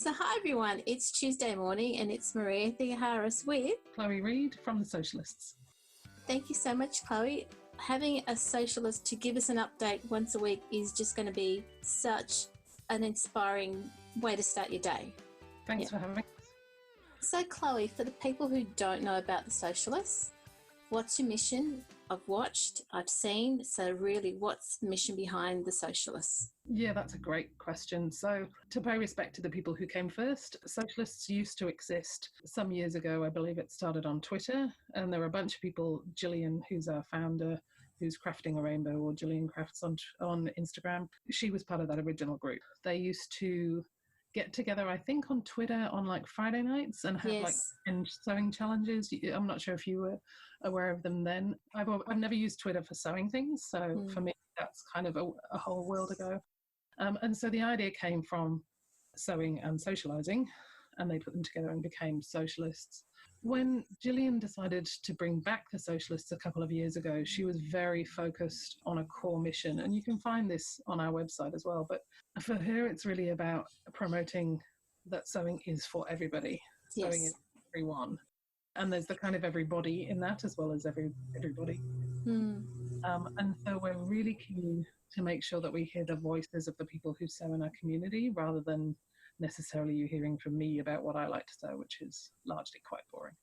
So hi everyone, it's Tuesday morning and it's Maria Theoharis with Chloe Reid from the Sewcialists. Thank you so much, Chloe. Having a Sewcialist to give us an update once a week is just going to be such an inspiring way to start your day. Thanks for having us. So Chloe, for the people who don't know about the Sewcialists, what's your mission? I've watched, I've seen, so really what's the mission behind the Sewcialists? Yeah, that's a great question. So to pay respect to the people who came first, Sewcialists used to exist some years ago. I believe it started on Twitter, and there were a bunch of people, Gillian, who's our founder, who's Crafting a Rainbow, or Gillian Crafts on Instagram. She was part of that original group. They used to get together, I think, on Twitter on like Friday nights and have like sewing challenges. I'm not sure if you were aware of them then. I've never used Twitter for sewing things, so for me that's kind of a whole world ago. And so the idea came from sewing and socialising, and they put them together and became Sewcialists. When Gillian decided to bring back the Sewcialists a couple of years ago, she was very focused on a core mission, and you can find this on our website as well. But for her, it's really about promoting that sewing is for everybody. Yes. Sewing is for everyone. And there's the kind of everybody in that as well as everybody. And so we're really keen to make sure that we hear the voices of the people who sew in our community rather than necessarily you hearing from me about what I like to sew, which is largely quite boring.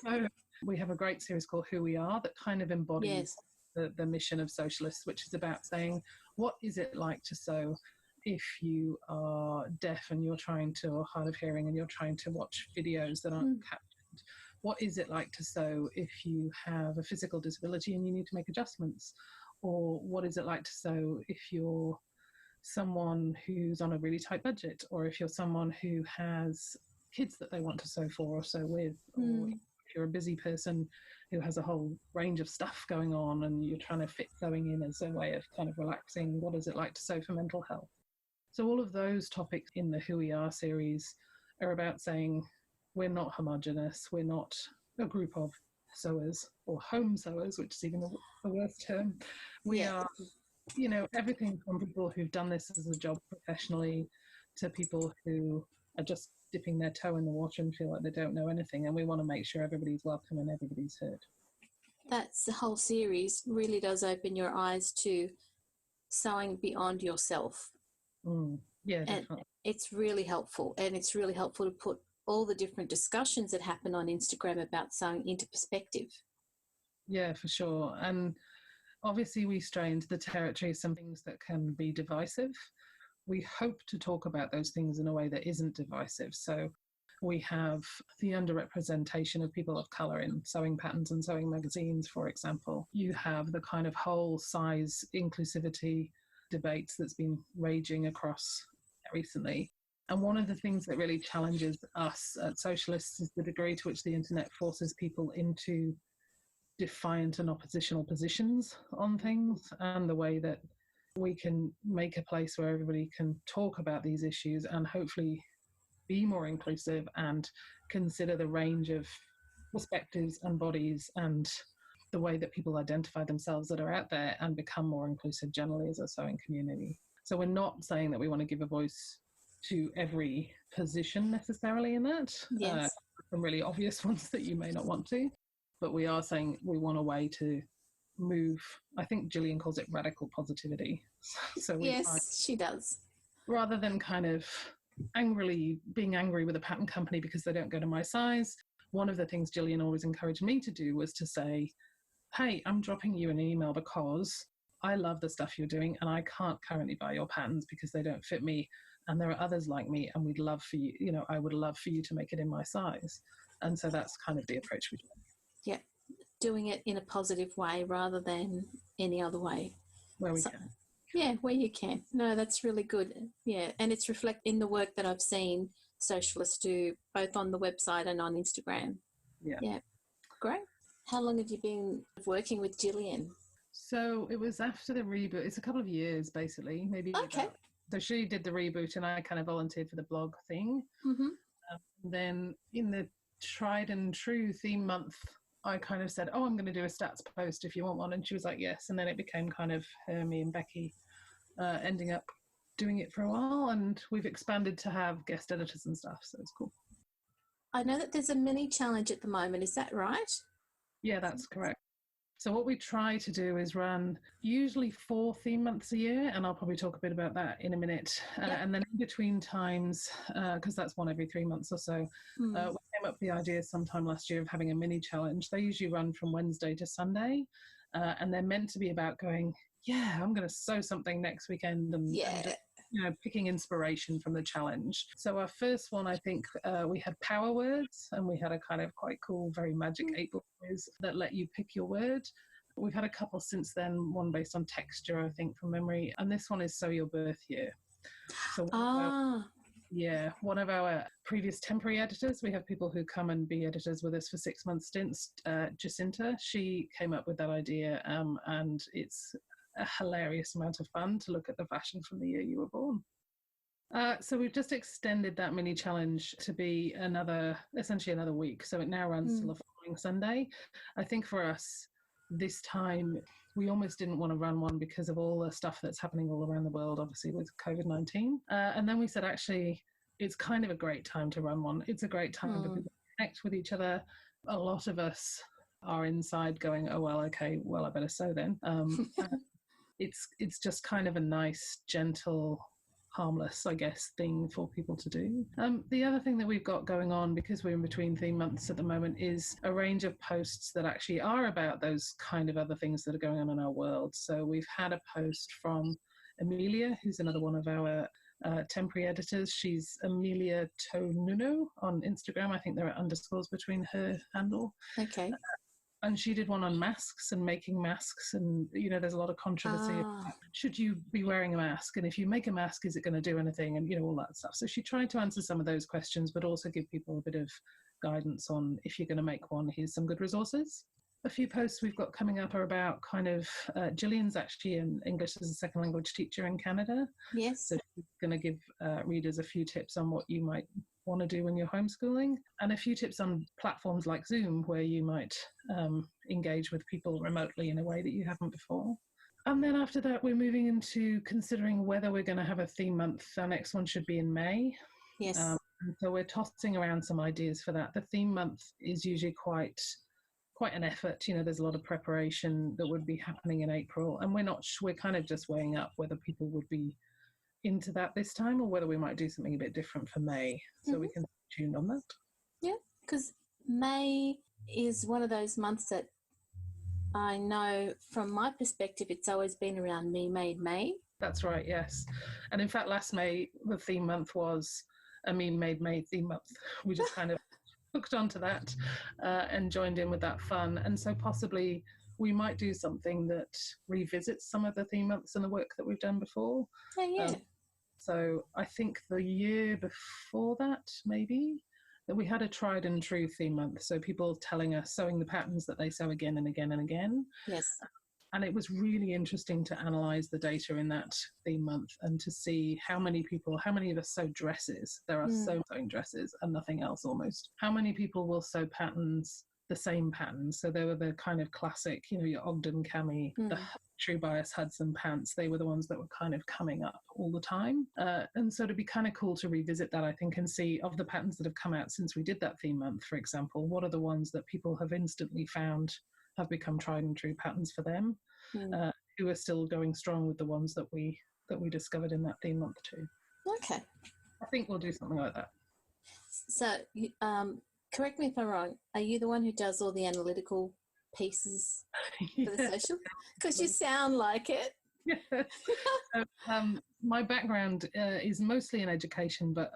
So we have a great series called Who We Are that kind of embodies the mission of Sewcialists, which is about saying, what is it like to sew if you are deaf and you're trying to, or hard of hearing, and you're trying to watch videos that aren't captioned? What is it like to sew if you have a physical disability and you need to make adjustments? Or what is it like to sew if you're someone who's on a really tight budget, or if you're someone who has kids that they want to sew for or sew with, or if you're a busy person who has a whole range of stuff going on and you're trying to fit sewing in as a way of kind of relaxing, what is it like to sew for mental health? So all of those topics in the Who We Are series are about saying we're not homogenous, we're not a group of sewers or home sewers, which is even a worse term. We are, you know, everything from people who've done this as a job professionally to people who are just dipping their toe in the water and feel like they don't know anything. And we want to make sure everybody's welcome and everybody's heard. That's the whole series really does open your eyes to sewing beyond yourself. Yeah, definitely. And it's really helpful. And it's really helpful to put all the different discussions that happen on Instagram about sewing into perspective. Yeah, for sure. And obviously we stray into the territory of some things that can be divisive. We hope to talk about those things in a way that isn't divisive. So we have the underrepresentation of people of colour in sewing patterns and sewing magazines, for example. You have the kind of whole size inclusivity debates that's been raging across recently. And one of the things that really challenges us at Sewcialists is the degree to which the internet forces people into defiant and oppositional positions on things, and the way that we can make a place where everybody can talk about these issues and hopefully be more inclusive and consider the range of perspectives and bodies and the way that people identify themselves that are out there and become more inclusive generally as a sewing community. So we're not saying that we want to give a voice to every position necessarily in that. Yes. Some really obvious ones that you may not want to. But we are saying we want a way to move, I think Gillian calls it radical positivity. So she does. Rather than kind of being angry with a pattern company because they don't go to my size, one of the things Gillian always encouraged me to do was to say, hey, I'm dropping you an email because I love the stuff you're doing and I can't currently buy your patterns because they don't fit me. And there are others like me and we'd love for you, I would love for you to make it in my size. And so that's kind of the approach we do. Yeah, doing it in a positive way rather than any other way. Where we can. Yeah, where you can. No, that's really good. Yeah, and it's reflected in the work that I've seen Sewcialists do, both on the website and on Instagram. Yeah, great. How long have you been working with Gillian? So it was after the reboot. It's a couple of years, basically, maybe. Okay. So she did the reboot and I kind of volunteered for the blog thing. Then in the tried and true theme month, I kind of said, I'm going to do a stats post if you want one. And she was like, yes. And then it became kind of her, me and Becky ending up doing it for a while, and we've expanded to have guest editors and stuff, so it's cool. I know that there's a mini challenge at the moment. Is that right? Yeah, that's correct. So what we try to do is run usually 4 theme months a year, and I'll probably talk a bit about that in a minute. Yep. And then in between times, because that's one every 3 months or so, we came up with the idea sometime last year of having a mini challenge. They usually run from Wednesday to Sunday, and they're meant to be about going, yeah, I'm going to sew something next weekend and just, picking inspiration from the challenge. So our first one, I think we had power words, and we had a kind of quite cool, very magic 8-ball quiz that let you pick your word. We've had a couple since then, one based on texture, I think, from memory, and this one is sew your birth year. So one of our previous temporary editors, we have people who come and be editors with us for 6-month stints, Jacinta, she came up with that idea, and it's a hilarious amount of fun to look at the fashion from the year you were born. So we've just extended that mini challenge to be essentially another week. So it now runs till the following Sunday. I think for us this time, we almost didn't want to run one because of all the stuff that's happening all around the world, obviously with COVID-19. And then we said, actually, it's kind of a great time to run one. It's a great time to connect with each other. A lot of us are inside going, oh, well, okay, well, I better sew then. It's just kind of a nice, gentle, harmless, I guess, thing for people to do. The other thing that we've got going on, because we're in between theme months at the moment, is a range of posts that actually are about those kind of other things that are going on in our world. So we've had a post from Amelia, who's another one of our temporary editors. She's Amelia Tonuno on Instagram. I think there are underscores between her handle. Okay. And she did one on masks and making masks, and there's a lot of controversy. Should you be wearing a mask? And if you make a mask, is it going to do anything? And all that stuff. So she tried to answer some of those questions, but also give people a bit of guidance on, if you're going to make one, here's some good resources. A few posts we've got coming up are about kind of Gillian's actually an English as a second language teacher in Canada. Yes. So she's going to give readers a few tips on what you might want to do when you're homeschooling, and a few tips on platforms like Zoom where you might engage with people remotely in a way that you haven't before. And then after that, we're moving into considering whether we're going to have a theme month. Our next one should be in May. Yes. And so we're tossing around some ideas for that. The theme month is usually quite an effort. There's a lot of preparation that would be happening in April, and we're kind of just weighing up whether people would be into that this time or whether we might do something a bit different for May. So we can stay tuned on that. Yeah, because May is one of those months that I know from my perspective it's always been around Me Made May. That's right, yes. And in fact, last May, the theme month was a Me Made May theme month. We just kind of hooked onto that and joined in with that fun. And so possibly we might do something that revisits some of the theme months and the work that we've done before. Oh, yeah. So I think the year before that, maybe, that we had a tried and true theme month. So people telling us, sewing the patterns that they sew again and again and again. Yes. And it was really interesting to analyse the data in that theme month and to see how many of us sew dresses. There are so sewing dresses and nothing else almost. How many people will sew patterns, the same patterns? So they were the kind of classic, your Ogden cami, the True Bias Hudson pants. They were the ones that were kind of coming up all the time. And so it'd be kind of cool to revisit that, I think, and see of the patterns that have come out since we did that theme month, for example, what are the ones that people have instantly found have become tried and true patterns for them, who are still going strong with the ones that we discovered in that theme month too. Okay. I think we'll do something like that. So, correct me if I'm wrong, are you the one who does all the analytical pieces for the social? Because you sound like it. My background is mostly in education, but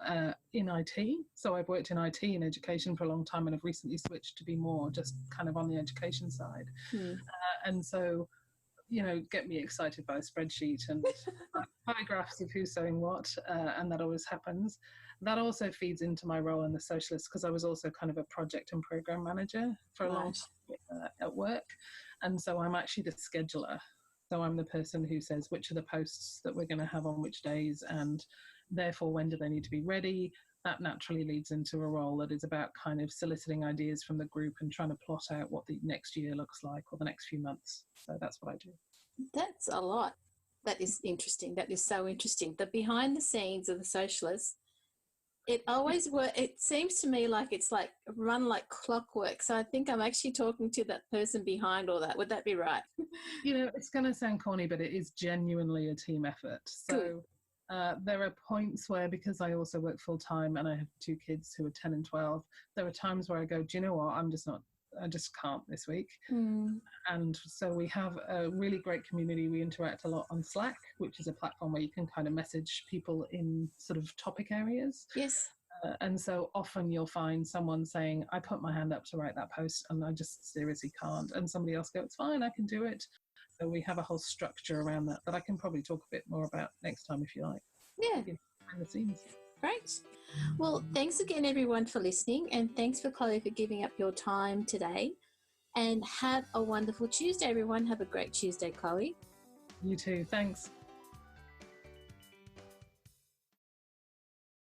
in IT. So I've worked in IT and education for a long time, and I've recently switched to be more just kind of on the education side. And so, get me excited by a spreadsheet and pie graphs of who's sewing what, and that always happens. That also feeds into my role in the Sewcialists, because I was also kind of a project and program manager for a long time at work. And so I'm actually the scheduler. So I'm the person who says which are the posts that we're going to have on which days, and therefore when do they need to be ready. That naturally leads into a role that is about kind of soliciting ideas from the group and trying to plot out what the next year looks like or the next few months. So that's what I do. That's a lot. That is interesting. That is so interesting. The behind the scenes of the Sewcialists, it always works. It seems to me like it's like run like clockwork. So I think I'm actually talking to that person behind all that. Would that be right? It's going to sound corny, but it is genuinely a team effort. So there are points where, because I also work full time and I have 2 kids who are 10 and 12, there are times where I go, do you know what? I just can't this week. And so we have a really great community. We interact a lot on Slack, which is a platform where you can kind of message people in sort of topic areas. Yes. And so often you'll find someone saying, I put my hand up to write that post and I just seriously can't. And somebody else goes, it's fine, I can do it. So we have a whole structure around that I can probably talk a bit more about next time if you like. Yeah. Behind the scenes. Great. Well, thanks again, everyone, for listening. And thanks for Chloe for giving up your time today. And have a wonderful Tuesday, everyone. Have a great Tuesday, Chloe. You too. Thanks.